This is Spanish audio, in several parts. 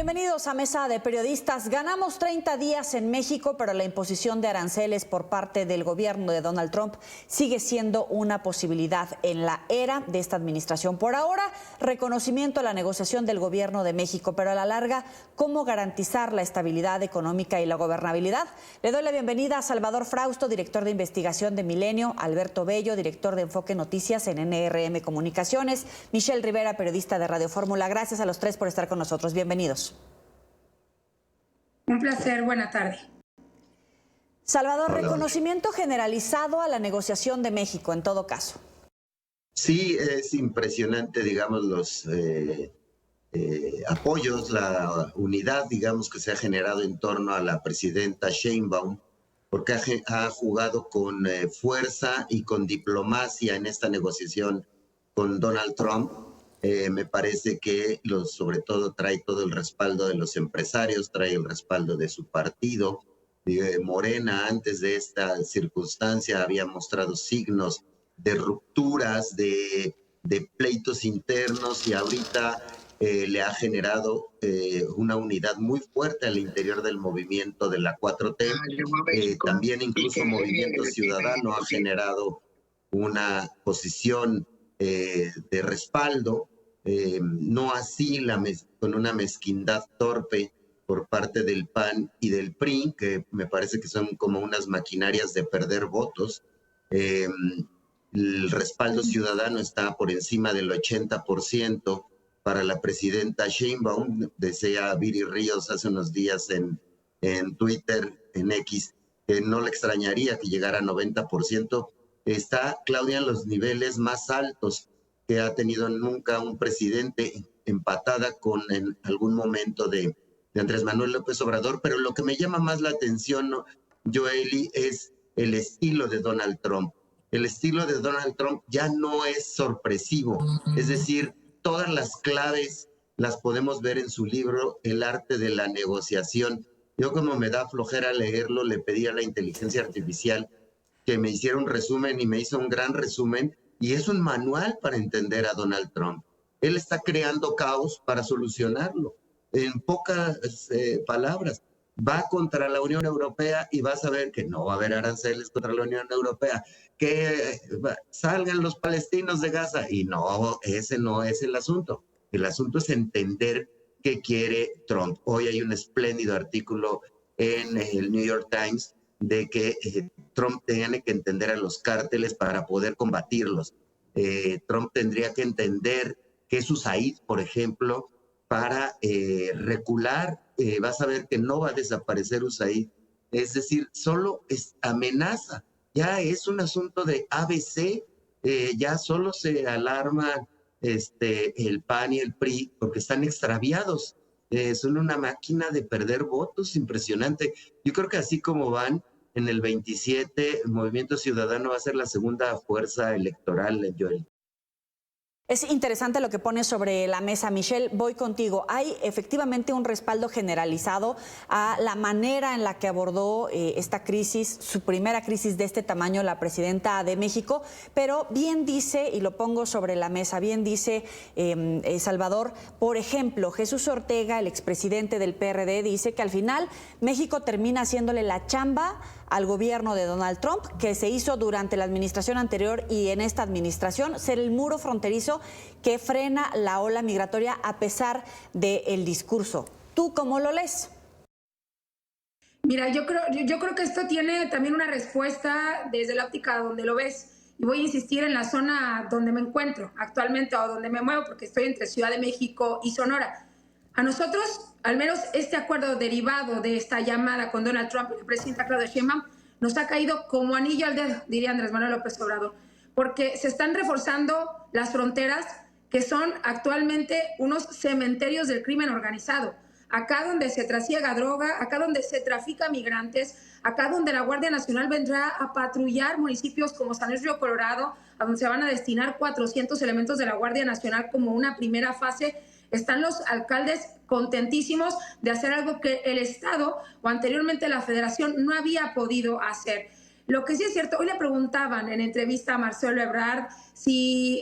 Bienvenidos a Mesa de Periodistas. Ganamos 30 días en México, pero la imposición de aranceles por parte del gobierno de Donald Trump sigue siendo una posibilidad en la era de esta administración. Por ahora, reconocimiento a la negociación del gobierno de México, pero a la larga, ¿cómo garantizar la estabilidad económica y la gobernabilidad? Le doy la bienvenida a Salvador Frausto, director de investigación de Milenio, Alberto Bello, director de Enfoque Noticias en NRM Comunicaciones, Michelle Rivera, periodista de Radio Fórmula. Gracias a los tres por estar con nosotros. Bienvenidos. Un placer, buena tarde. Salvador, reconocimiento generalizado a la negociación de México, en todo caso. Sí, es impresionante, digamos, los apoyos, la unidad, digamos, que se ha generado en torno a la presidenta Sheinbaum, porque ha jugado con fuerza y con diplomacia en esta negociación con Donald Trump. Me parece que sobre todo trae todo el respaldo de los empresarios, trae el respaldo de su partido. Morena, antes de esta circunstancia, había mostrado signos de rupturas, de pleitos internos, y ahorita le ha generado una unidad muy fuerte al interior del movimiento de la 4T. También incluso Movimiento Ciudadano ha generado una posición de respaldo. No así con una mezquindad torpe por parte del PAN y del PRI, que me parece que son como unas maquinarias de perder votos. El respaldo ciudadano está por encima del 80% para la presidenta Sheinbaum. Decía Viri Ríos hace unos días en Twitter, en X, que no le extrañaría que llegara a 90%. Está Claudia en los niveles más altos que ha tenido nunca un presidente, empatada con en algún momento de Andrés Manuel López Obrador. Pero lo que me llama más la atención, Joely, es el estilo de Donald Trump. El estilo de Donald Trump ya no es sorpresivo, es decir, todas las claves las podemos ver en su libro El arte de la negociación. Yo, como me da flojera leerlo, le pedí a la inteligencia artificial que me hiciera un resumen, y me hizo un gran resumen, y es un manual para entender a Donald Trump. Él está creando caos para solucionarlo. En pocas palabras, va contra la Unión Europea y vas a ver que no va a haber aranceles contra la Unión Europea, que salgan los palestinos de Gaza, y no, ese no es el asunto. El asunto es entender qué quiere Trump. Hoy hay un espléndido artículo en el New York Times de que Trump tiene que entender a los cárteles para poder combatirlos. Trump tendría que entender qué es USAID, por ejemplo, para recular. Vas a ver que no va a desaparecer USAID. Es decir, solo es amenaza. Ya es un asunto de ABC. Ya solo se alarman el PAN y el PRI porque están extraviados. Son una máquina de perder votos impresionante. Yo creo que así como van, en el 27, el Movimiento Ciudadano va a ser la segunda fuerza electoral, Joel. Es interesante lo que pone sobre la mesa. Michelle, voy contigo. Hay efectivamente un respaldo generalizado a la manera en la que abordó esta crisis, su primera crisis de este tamaño, la presidenta de México, pero bien dice, y lo pongo sobre la mesa, bien dice Salvador, por ejemplo, Jesús Ortega, el expresidente del PRD, dice que al final México termina haciéndole la chamba al gobierno de Donald Trump, que se hizo durante la administración anterior y en esta administración, ser el muro fronterizo que frena la ola migratoria a pesar del discurso. ¿Tú cómo lo lees? Mira, yo creo que esto tiene también una respuesta desde la óptica donde lo ves. Y voy a insistir en la zona donde me encuentro actualmente, o donde me muevo, porque estoy entre Ciudad de México y Sonora. A nosotros, al menos este acuerdo derivado de esta llamada con Donald Trump y la presidenta Claudia Sheinbaum, nos ha caído como anillo al dedo, diría Andrés Manuel López Obrador, porque se están reforzando las fronteras, que son actualmente unos cementerios del crimen organizado. Acá donde se trasiega droga, acá donde se trafica migrantes, acá donde la Guardia Nacional vendrá a patrullar municipios como San Luis Río Colorado, a donde se van a destinar 400 elementos de la Guardia Nacional como una primera fase. Están los alcaldes contentísimos de hacer algo que el Estado o anteriormente la Federación no había podido hacer. Lo que sí es cierto, hoy le preguntaban en entrevista a Marcelo Ebrard si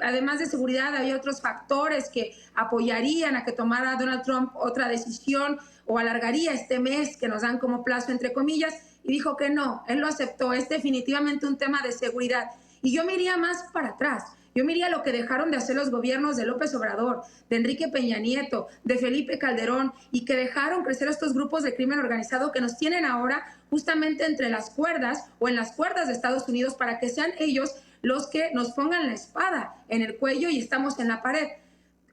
además de seguridad había otros factores que apoyarían a que tomara Donald Trump otra decisión o alargaría este mes que nos dan como plazo, entre comillas, y dijo que no, él lo aceptó, es definitivamente un tema de seguridad. Y yo me iría más para atrás. Yo miraría lo que dejaron de hacer los gobiernos de López Obrador, de Enrique Peña Nieto, de Felipe Calderón, y que dejaron crecer estos grupos de crimen organizado que nos tienen ahora justamente entre las cuerdas o en las cuerdas de Estados Unidos para que sean ellos los que nos pongan la espada en el cuello y estamos en la pared.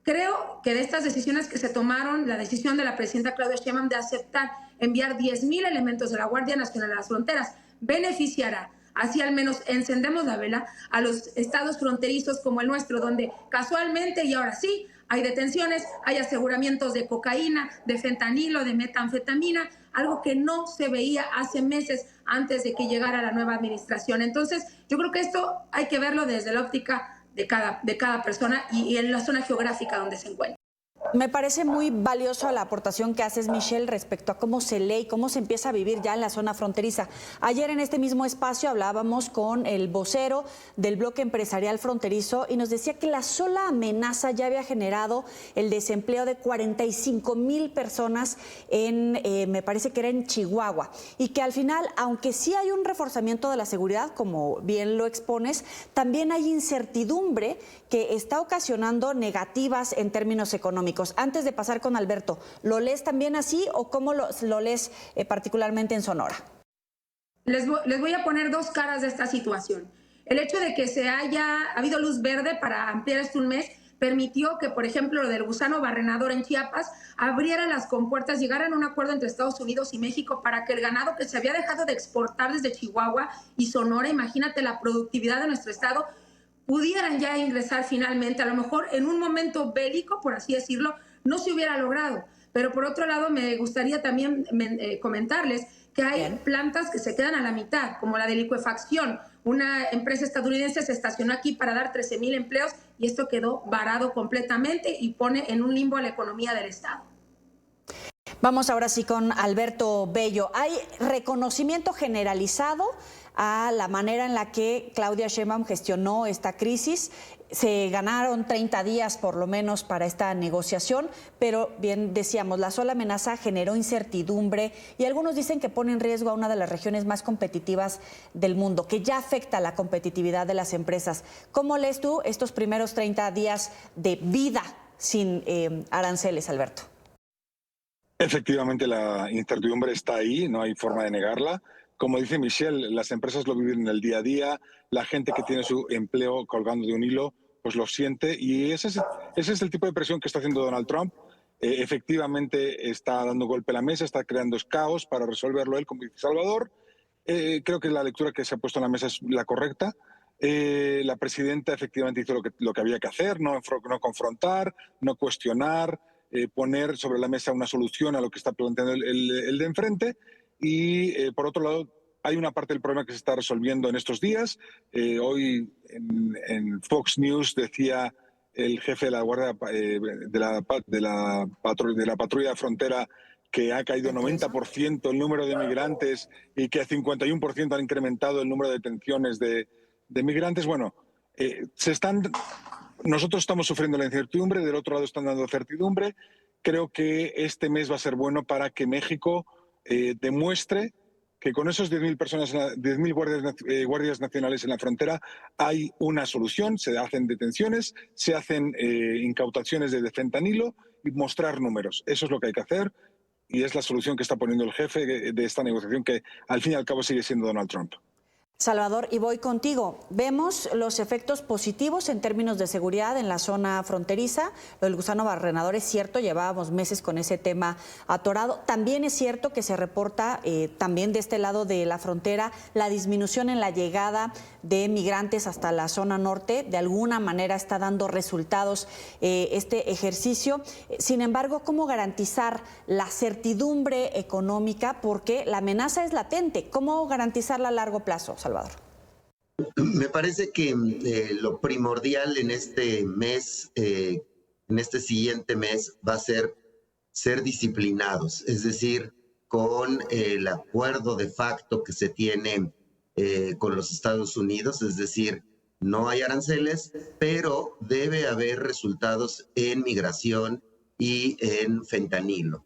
Creo que de estas decisiones que se tomaron, la decisión de la presidenta Claudia Sheinbaum de aceptar enviar 10,000 elementos de la Guardia Nacional a las fronteras beneficiará. Así al menos encendemos la vela a los estados fronterizos como el nuestro, donde casualmente y ahora sí hay detenciones, hay aseguramientos de cocaína, de fentanilo, de metanfetamina, algo que no se veía hace meses antes de que llegara la nueva administración. Entonces, yo creo que esto hay que verlo desde la óptica de cada persona y en la zona geográfica donde se encuentra. Me parece muy valiosa la aportación que haces, Michelle, respecto a cómo se lee y cómo se empieza a vivir ya en la zona fronteriza. Ayer en este mismo espacio hablábamos con el vocero del bloque empresarial fronterizo y nos decía que la sola amenaza ya había generado el desempleo de 45,000 personas me parece que era en Chihuahua, y que al final, aunque sí hay un reforzamiento de la seguridad, como bien lo expones, también hay incertidumbre que está ocasionando negativas en términos económicos. Antes de pasar con Alberto, ¿lo lees también así o cómo lo lees particularmente en Sonora? Les voy a poner dos caras de esta situación. El hecho de que haya habido luz verde para ampliar esto un mes permitió que, por ejemplo, lo del gusano barrenador en Chiapas abriera las compuertas, llegaran a un acuerdo entre Estados Unidos y México para que el ganado que se había dejado de exportar desde Chihuahua y Sonora, imagínate la productividad de nuestro estado, pudieran ya ingresar finalmente. A lo mejor en un momento bélico, por así decirlo, no se hubiera logrado. Pero por otro lado, me gustaría también comentarles que hay plantas que se quedan a la mitad, como la de licuefacción. Una empresa estadounidense se estacionó aquí para dar 13,000 empleos y esto quedó varado completamente y pone en un limbo a la economía del estado. Vamos ahora sí con Alberto Bello. Hay reconocimiento generalizado a la manera en la que Claudia Sheinbaum gestionó esta crisis. Se ganaron 30 días por lo menos para esta negociación, pero bien decíamos, la sola amenaza generó incertidumbre y algunos dicen que pone en riesgo a una de las regiones más competitivas del mundo, que ya afecta la competitividad de las empresas. ¿Cómo lees tú estos primeros 30 días de vida sin aranceles, Alberto? Efectivamente, la incertidumbre está ahí, no hay forma de negarla. Como dice Michelle, las empresas lo viven en el día a día, la gente que tiene su empleo colgando de un hilo, pues lo siente, y ese es el tipo de presión que está haciendo Donald Trump. Efectivamente está dando golpe a la mesa, está creando caos para resolverlo él, como dice Salvador. Creo que la lectura que se ha puesto en la mesa es la correcta. La presidenta efectivamente hizo lo que había que hacer, no confrontar, no cuestionar, poner sobre la mesa una solución a lo que está planteando el de enfrente. Y por otro lado, hay una parte del problema que se está resolviendo en estos días. Hoy en Fox News decía el jefe de la Guardia de la patrulla de frontera que ha caído 90% el número de migrantes y que 51% han incrementado el número de detenciones de migrantes. Bueno, nosotros estamos sufriendo la incertidumbre, del otro lado están dando certidumbre. Creo que este mes va a ser bueno para que México demuestre que con esos 10,000 personas, 10,000 guardias nacionales en la frontera hay una solución. Se hacen detenciones, se hacen incautaciones de fentanilo y mostrar números. Eso es lo que hay que hacer y es la solución que está poniendo el jefe de esta negociación, que al fin y al cabo sigue siendo Donald Trump. Salvador, y voy contigo. Vemos los efectos positivos en términos de seguridad en la zona fronteriza. Lo del gusano barrenador es cierto, llevábamos meses con ese tema atorado. También es cierto que se reporta también de este lado de la frontera la disminución en la llegada de migrantes hasta la zona norte. De alguna manera está dando resultados este ejercicio. Sin embargo, ¿cómo garantizar la certidumbre económica? Porque la amenaza es latente. ¿Cómo garantizarla a largo plazo, Salvador? Me parece que lo primordial en este mes, en este siguiente mes, va a ser disciplinados, es decir, con el acuerdo de facto que se tiene con los Estados Unidos, es decir, no hay aranceles, pero debe haber resultados en migración y en fentanilo.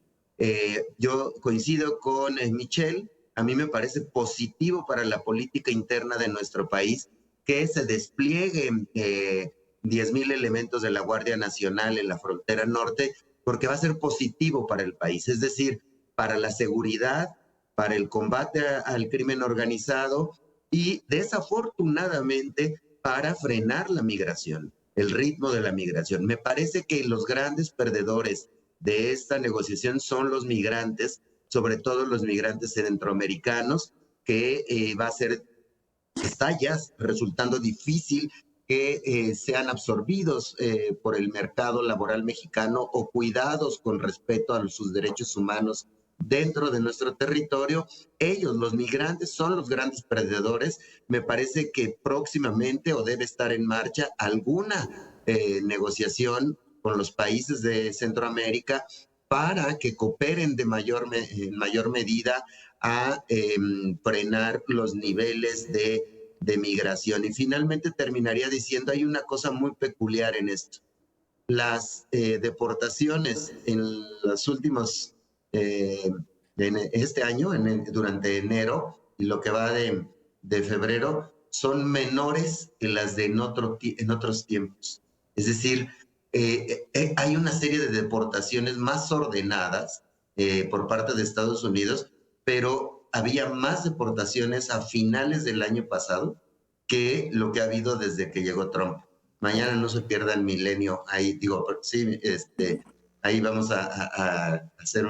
Yo coincido con Michelle, a mí me parece positivo para la política interna de nuestro país que se desplieguen 10,000 elementos de la Guardia Nacional en la frontera norte, porque va a ser positivo para el país, es decir, para la seguridad, para el combate al crimen organizado y desafortunadamente para frenar la migración, el ritmo de la migración. Me parece que los grandes perdedores de esta negociación son los migrantes, sobre todo los migrantes centroamericanos, que está ya resultando difícil que sean absorbidos por el mercado laboral mexicano o cuidados con respeto a sus derechos humanos dentro de nuestro territorio. Ellos, los migrantes, son los grandes perdedores. Me parece que próximamente o debe estar en marcha alguna negociación con los países de Centroamérica para que cooperen en mayor medida a frenar los niveles de migración. Y finalmente terminaría diciendo, hay una cosa muy peculiar en esto. Las deportaciones en los últimos, este año, durante enero y lo que va de febrero, son menores que las de en otros tiempos. Es decir, hay una serie de deportaciones más ordenadas por parte de Estados Unidos, pero había más deportaciones a finales del año pasado que lo que ha habido desde que llegó Trump. Mañana no se pierda el milenio. Ahí digo, sí, ahí vamos a hacer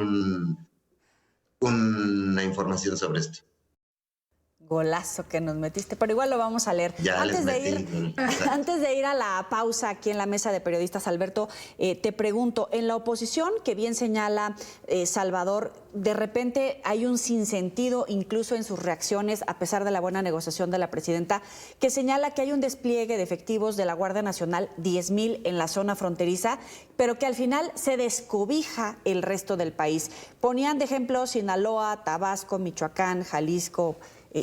una información sobre esto. Golazo que nos metiste, pero igual lo vamos a leer. Ya antes de ir a la pausa aquí en la mesa de periodistas, Alberto, te pregunto, en la oposición, que bien señala Salvador, de repente hay un sinsentido incluso en sus reacciones, a pesar de la buena negociación de la presidenta, que señala que hay un despliegue de efectivos de la Guardia Nacional, 10,000 en la zona fronteriza, pero que al final se descobija el resto del país. Ponían de ejemplo Sinaloa, Tabasco, Michoacán, Jalisco,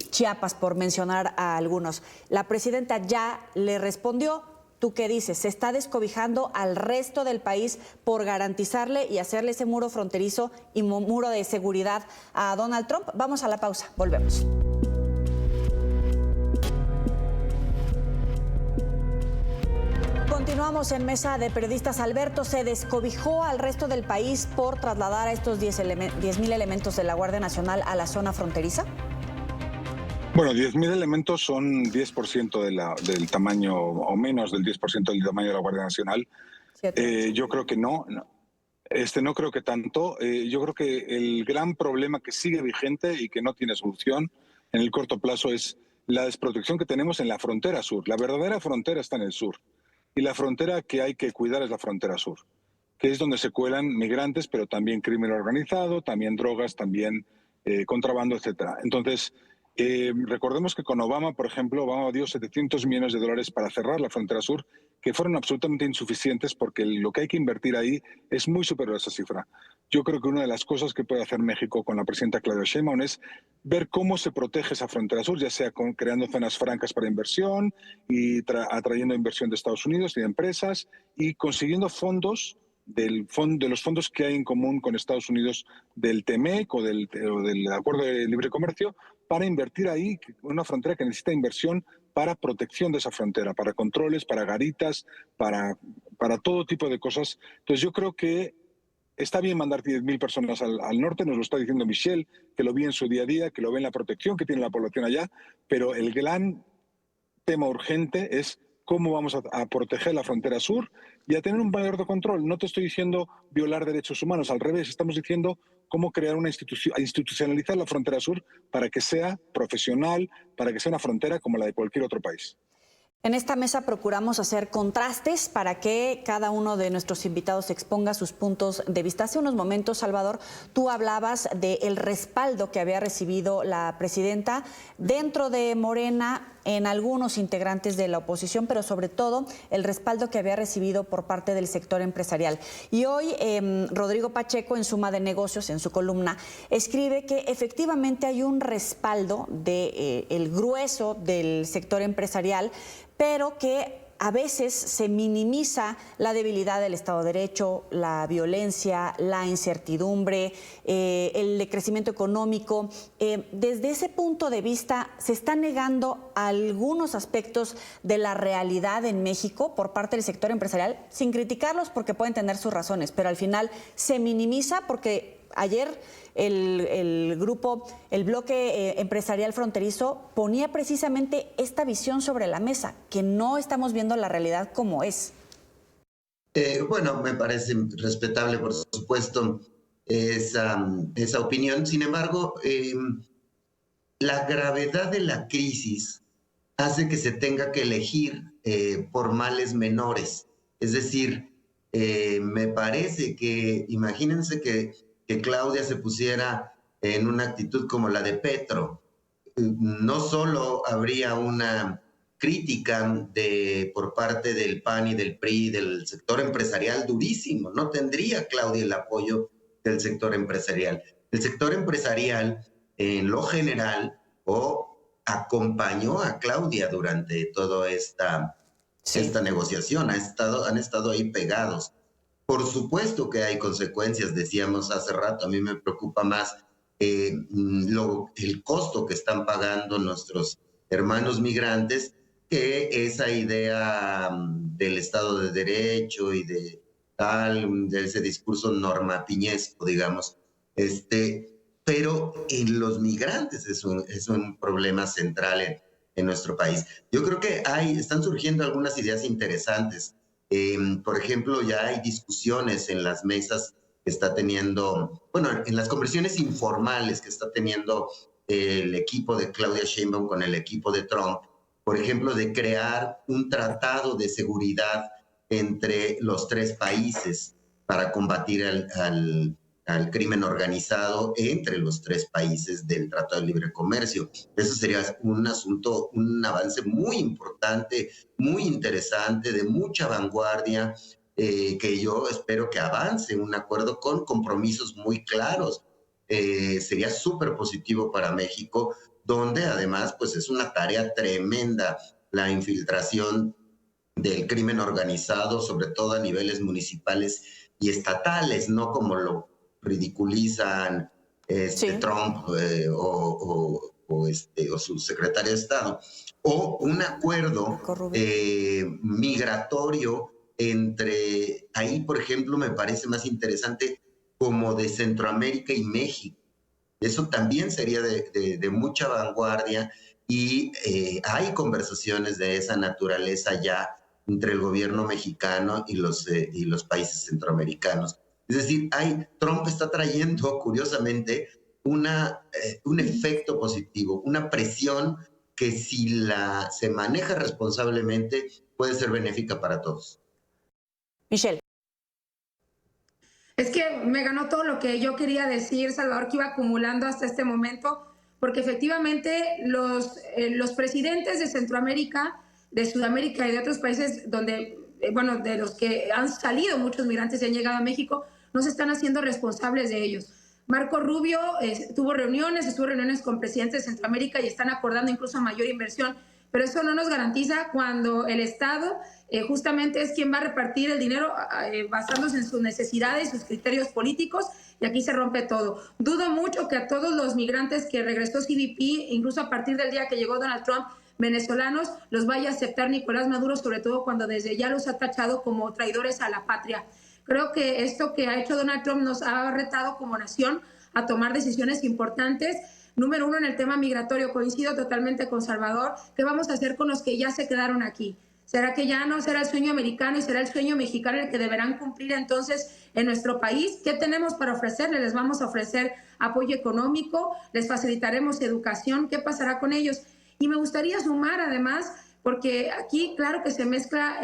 Chiapas, por mencionar a algunos. La presidenta ya le respondió. ¿Tú qué dices? ¿Se está descobijando al resto del país por garantizarle y hacerle ese muro fronterizo y muro de seguridad a Donald Trump? Vamos a la pausa, volvemos. Continuamos en mesa de periodistas. Alberto, ¿se descobijó al resto del país por trasladar a estos 10,000 elementos de la Guardia Nacional a la zona fronteriza? Bueno, 10,000 elementos son 10% del tamaño, o menos del 10% del tamaño de la Guardia Nacional. Yo creo que no creo que tanto. Yo creo que el gran problema que sigue vigente y que no tiene solución en el corto plazo es la desprotección que tenemos en la frontera sur. La verdadera frontera está en el sur. Y la frontera que hay que cuidar es la frontera sur, que es donde se cuelan migrantes, pero también crimen organizado, también drogas, también contrabando, etcétera. Entonces, recordemos que con Obama, por ejemplo, Obama dio $700 millones para cerrar la frontera sur, que fueron absolutamente insuficientes porque lo que hay que invertir ahí es muy superior a esa cifra. Yo creo que una de las cosas que puede hacer México con la presidenta Claudia Sheinbaum es ver cómo se protege esa frontera sur, ya sea creando zonas francas para inversión y atrayendo inversión de Estados Unidos y de empresas y consiguiendo fondos de los fondos que hay en común con Estados Unidos del TEMEC o del Acuerdo de Libre Comercio para invertir ahí, una frontera que necesita inversión para protección de esa frontera, para controles, para garitas, para todo tipo de cosas. Entonces yo creo que está bien mandar 10,000 personas al norte, nos lo está diciendo Michelle, que lo vi en su día a día, que lo ve en la protección que tiene la población allá, pero el gran tema urgente es cómo vamos a proteger la frontera sur y a tener un mayor de control. No te estoy diciendo violar derechos humanos, al revés, estamos diciendo cómo crear una institucionalizar la frontera sur para que sea profesional, para que sea una frontera como la de cualquier otro país. En esta mesa procuramos hacer contrastes para que cada uno de nuestros invitados exponga sus puntos de vista. Hace unos momentos, Salvador, tú hablabas del respaldo que había recibido la presidenta. Dentro de Morena en algunos integrantes de la oposición, pero sobre todo el respaldo que había recibido por parte del sector empresarial. Y hoy Rodrigo Pacheco, en Suma de Negocios, en su columna, escribe que efectivamente hay un respaldo del grueso del sector empresarial, pero que a veces se minimiza la debilidad del Estado de Derecho, la violencia, la incertidumbre, el decrecimiento económico. Desde ese punto de vista, ¿se están negando algunos aspectos de la realidad en México por parte del sector empresarial? Sin criticarlos, porque pueden tener sus razones, pero al final se minimiza porque ayer el bloque empresarial fronterizo ponía precisamente esta visión sobre la mesa, que no estamos viendo la realidad como es. Bueno, me parece respetable, por supuesto, esa opinión. Sin embargo, la gravedad de la crisis hace que se tenga que elegir por males menores. Es decir, me parece que, imagínense que Claudia se pusiera en una actitud como la de Petro. No solo habría una crítica por parte del PAN y del PRI, del sector empresarial durísimo, no tendría Claudia el apoyo del sector empresarial. El sector empresarial, en lo general, acompañó a Claudia durante toda esta negociación, han estado ahí pegados. Por supuesto que hay consecuencias, decíamos hace rato, a mí me preocupa más el costo que están pagando nuestros hermanos migrantes que esa idea del Estado de Derecho y de ese discurso normapiñesco, digamos. Pero en los migrantes es un problema central en nuestro país. Yo creo que están surgiendo algunas ideas interesantes. Por ejemplo, ya hay discusiones en las mesas que está teniendo, en las conversaciones informales que está teniendo el equipo de Claudia Sheinbaum con el equipo de Trump, por ejemplo, de crear un tratado de seguridad entre los tres países para combatir al crimen organizado entre los tres países del Tratado de Libre Comercio. Eso sería un avance muy importante, muy interesante, de mucha vanguardia, que yo espero que avance un acuerdo con compromisos muy claros. Sería súper positivo para México, donde además pues es una tarea tremenda la infiltración del crimen organizado, sobre todo a niveles municipales y estatales, no como lo ridiculizan Trump o su secretario de Estado, o un acuerdo migratorio ahí, por ejemplo, me parece más interesante como de Centroamérica y México. Eso también sería de mucha vanguardia y hay conversaciones de esa naturaleza ya entre el gobierno mexicano y los países centroamericanos. Es decir, Trump está trayendo, curiosamente, un efecto positivo, una presión que si se maneja responsablemente puede ser benéfica para todos. Michelle. Es que me ganó todo lo que yo quería decir, Salvador, que iba acumulando hasta este momento, porque efectivamente los presidentes de Centroamérica, de Sudamérica y de otros países donde, de los que han salido muchos migrantes y han llegado a México, no se están haciendo responsables de ellos. Marco Rubio estuvo reuniones con presidentes de Centroamérica y están acordando incluso mayor inversión, pero eso no nos garantiza cuando el Estado justamente es quien va a repartir el dinero basándose en sus necesidades y sus criterios políticos, y aquí se rompe todo. Dudo mucho que a todos los migrantes que regresó CBP, incluso a partir del día que llegó Donald Trump, venezolanos, los vaya a aceptar Nicolás Maduro, sobre todo cuando desde ya los ha tachado como traidores a la patria. Creo que esto que ha hecho Donald Trump nos ha retado como nación a tomar decisiones importantes. Número uno, en el tema migratorio, coincido totalmente con Salvador. ¿Qué vamos a hacer con los que ya se quedaron aquí? ¿Será que ya no será el sueño americano y será el sueño mexicano el que deberán cumplir entonces en nuestro país? ¿Qué tenemos para ofrecerles? ¿Les vamos a ofrecer apoyo económico? ¿Les facilitaremos educación? ¿Qué pasará con ellos? Y me gustaría sumar además, porque aquí claro que se mezcla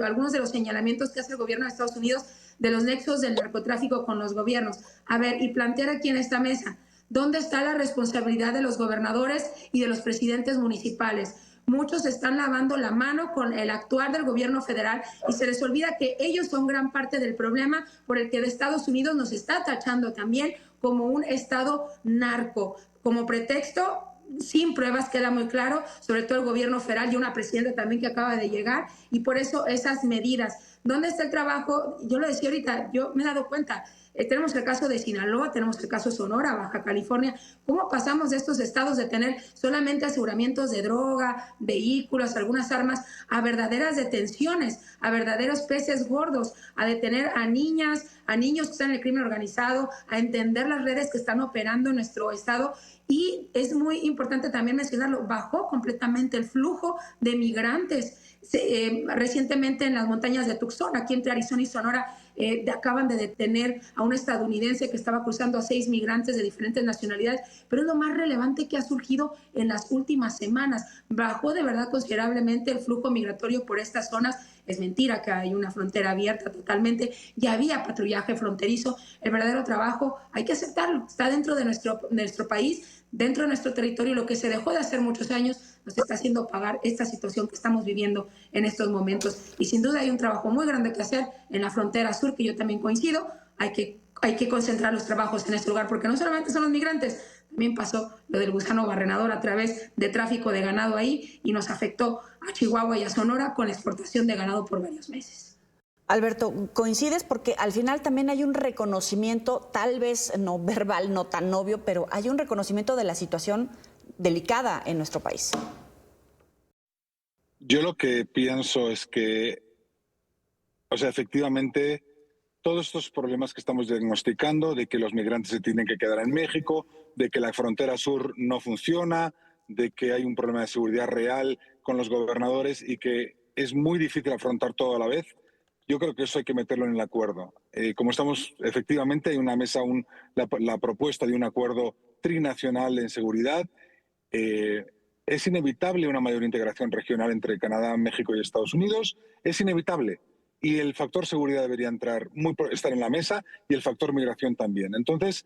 algunos de los señalamientos que hace el gobierno de Estados Unidos de los nexos del narcotráfico con los gobiernos. A ver, y plantear aquí en esta mesa, ¿dónde está la responsabilidad de los gobernadores y de los presidentes municipales? Muchos están lavando la mano con el actuar del gobierno federal y se les olvida que ellos son gran parte del problema por el que de Estados Unidos nos está tachando también como un estado narco. Como pretexto, sin pruebas, queda muy claro, sobre todo el gobierno federal y una presidenta también que acaba de llegar, y por eso esas medidas. ¿Dónde está el trabajo? Yo lo decía ahorita, yo me he dado cuenta, tenemos el caso de Sinaloa, tenemos el caso de Sonora, Baja California. ¿Cómo pasamos de estos estados de tener solamente aseguramientos de droga, vehículos, algunas armas, a verdaderas detenciones, a verdaderos peces gordos, a detener a niñas, a niños que están en el crimen organizado, a entender las redes que están operando en nuestro estado? Y es muy importante también mencionarlo, bajó completamente el flujo de migrantes. Recientemente en las montañas de Tucson, aquí entre Arizona y Sonora, acaban de detener a un estadounidense que estaba cruzando a 6 migrantes de diferentes nacionalidades, pero es lo más relevante que ha surgido en las últimas semanas. Bajó de verdad considerablemente el flujo migratorio por estas zonas. Es mentira que hay una frontera abierta totalmente, ya había patrullaje fronterizo. El verdadero trabajo hay que aceptarlo, está dentro de nuestro país, dentro de nuestro territorio. Lo que se dejó de hacer muchos años nos está haciendo pagar esta situación que estamos viviendo en estos momentos. Y sin duda hay un trabajo muy grande que hacer en la frontera sur, que yo también coincido. Hay que concentrar los trabajos en este lugar, porque no solamente son los migrantes, también pasó lo del gusano barrenador a través de tráfico de ganado ahí y nos afectó a Chihuahua y a Sonora con la exportación de ganado por varios meses. Alberto, ¿coincides? Porque al final también hay un reconocimiento, tal vez no verbal, no tan obvio, pero hay un reconocimiento de la situación delicada en nuestro país. Yo lo que pienso es que, efectivamente, todos estos problemas que estamos diagnosticando, de que los migrantes se tienen que quedar en México, de que la frontera sur no funciona, de que hay un problema de seguridad real con los gobernadores y que es muy difícil afrontar todo a la vez, yo creo que eso hay que meterlo en el acuerdo. Como estamos, efectivamente, hay una mesa, la propuesta de un acuerdo trinacional en seguridad. Es inevitable una mayor integración regional entre Canadá, México y Estados Unidos. Es inevitable. Y el factor seguridad debería estar en la mesa y el factor migración también. Entonces,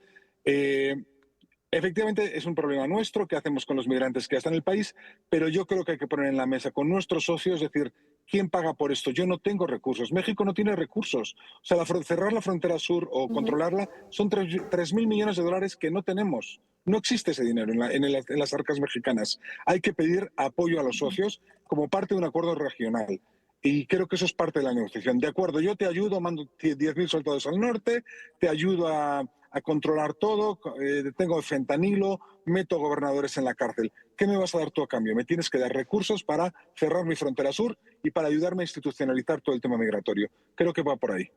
efectivamente es un problema nuestro, qué hacemos con los migrantes que ya están en el país, pero yo creo que hay que poner en la mesa con nuestros socios, es decir, ¿quién paga por esto? Yo no tengo recursos, México no tiene recursos. O sea, cerrar la frontera sur o controlarla son 3.000 millones de dólares que no tenemos. No existe ese dinero en las arcas mexicanas. Hay que pedir apoyo a los socios como parte de un acuerdo regional. Y creo que eso es parte de la negociación. De acuerdo, yo te ayudo, mando 10.000 soldados al norte, te ayudo a controlar todo, tengo fentanilo, meto gobernadores en la cárcel. ¿Qué me vas a dar tú a cambio? Me tienes que dar recursos para cerrar mi frontera sur y para ayudarme a institucionalizar todo el tema migratorio. Creo que va por ahí.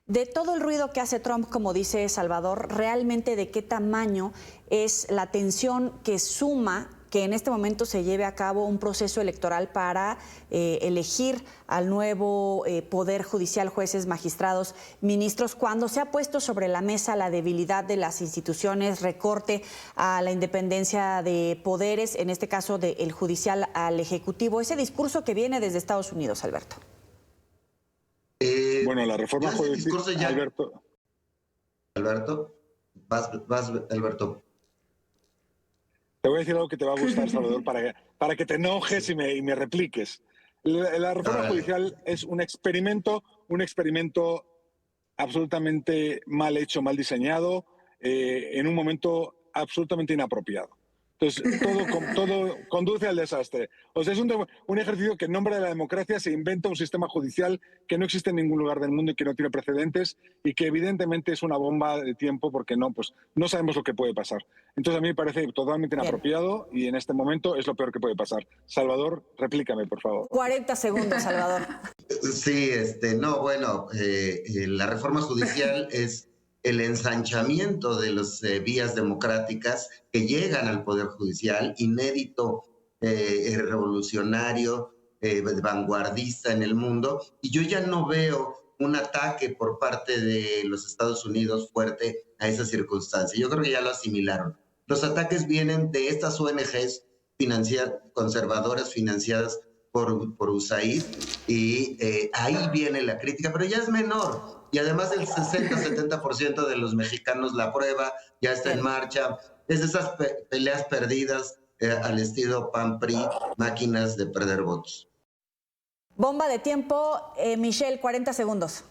De todo el ruido que hace Trump, como dice Salvador, ¿realmente de qué tamaño es la tensión que suma que en este momento se lleve a cabo un proceso electoral para elegir al nuevo Poder Judicial, jueces, magistrados, ministros, cuando se ha puesto sobre la mesa la debilidad de las instituciones, recorte a la independencia de poderes, en este caso del judicial al ejecutivo? Ese discurso que viene desde Estados Unidos, Alberto. Bueno, la reforma judicial... Alberto, vas, Alberto. Te voy a decir algo que te va a gustar, Salvador, para que te enojes y me repliques. La reforma judicial es un experimento absolutamente mal hecho, mal diseñado, en un momento absolutamente inapropiado. Entonces, todo conduce al desastre. O sea, es un ejercicio que en nombre de la democracia se inventa un sistema judicial que no existe en ningún lugar del mundo y que no tiene precedentes y que evidentemente es una bomba de tiempo porque no sabemos lo que puede pasar. Entonces, a mí me parece totalmente inapropiado y en este momento es lo peor que puede pasar. Salvador, replícame, por favor. 40 segundos, Salvador. Sí, la reforma judicial es el ensanchamiento de las vías democráticas que llegan al Poder Judicial, inédito, revolucionario, vanguardista en el mundo, y yo ya no veo un ataque por parte de los Estados Unidos fuerte a esa circunstancia. Yo creo que ya lo asimilaron. Los ataques vienen de estas ONGs conservadoras financiadas por USAID, y ahí viene la crítica, pero ya es menor. Y además el 60-70% de los mexicanos la aprueba, ya está en marcha. Es de esas peleas perdidas al estilo PAN-PRI, máquinas de perder votos. Bomba de tiempo, Michelle, 40 segundos.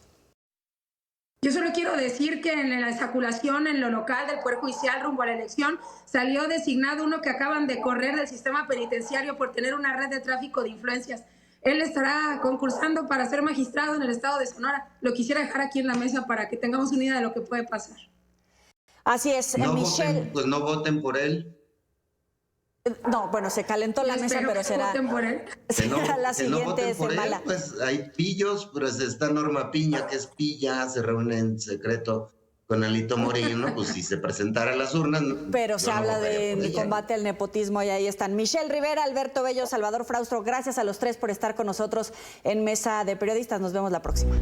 Yo solo quiero decir que en la desaculación en lo local del Poder Judicial rumbo a la elección salió designado uno que acaban de correr del sistema penitenciario por tener una red de tráfico de influencias. Él estará concursando para ser magistrado en el estado de Sonora. Lo quisiera dejar aquí en la mesa para que tengamos una idea de lo que puede pasar. Así es, No Michelle. voten, pues no voten por él. No, bueno, se calentó la mesa, pero será la siguiente semana. Pues hay pillos, pues está Norma Piña, que es pilla, se reúne en secreto con Alito Moreno, pues si se presentara a las urnas. Pero se habla de combate al nepotismo y ahí están. Michelle Rivera, Alberto Bello, Salvador Fraustro, gracias a los tres por estar con nosotros en Mesa de Periodistas. Nos vemos la próxima.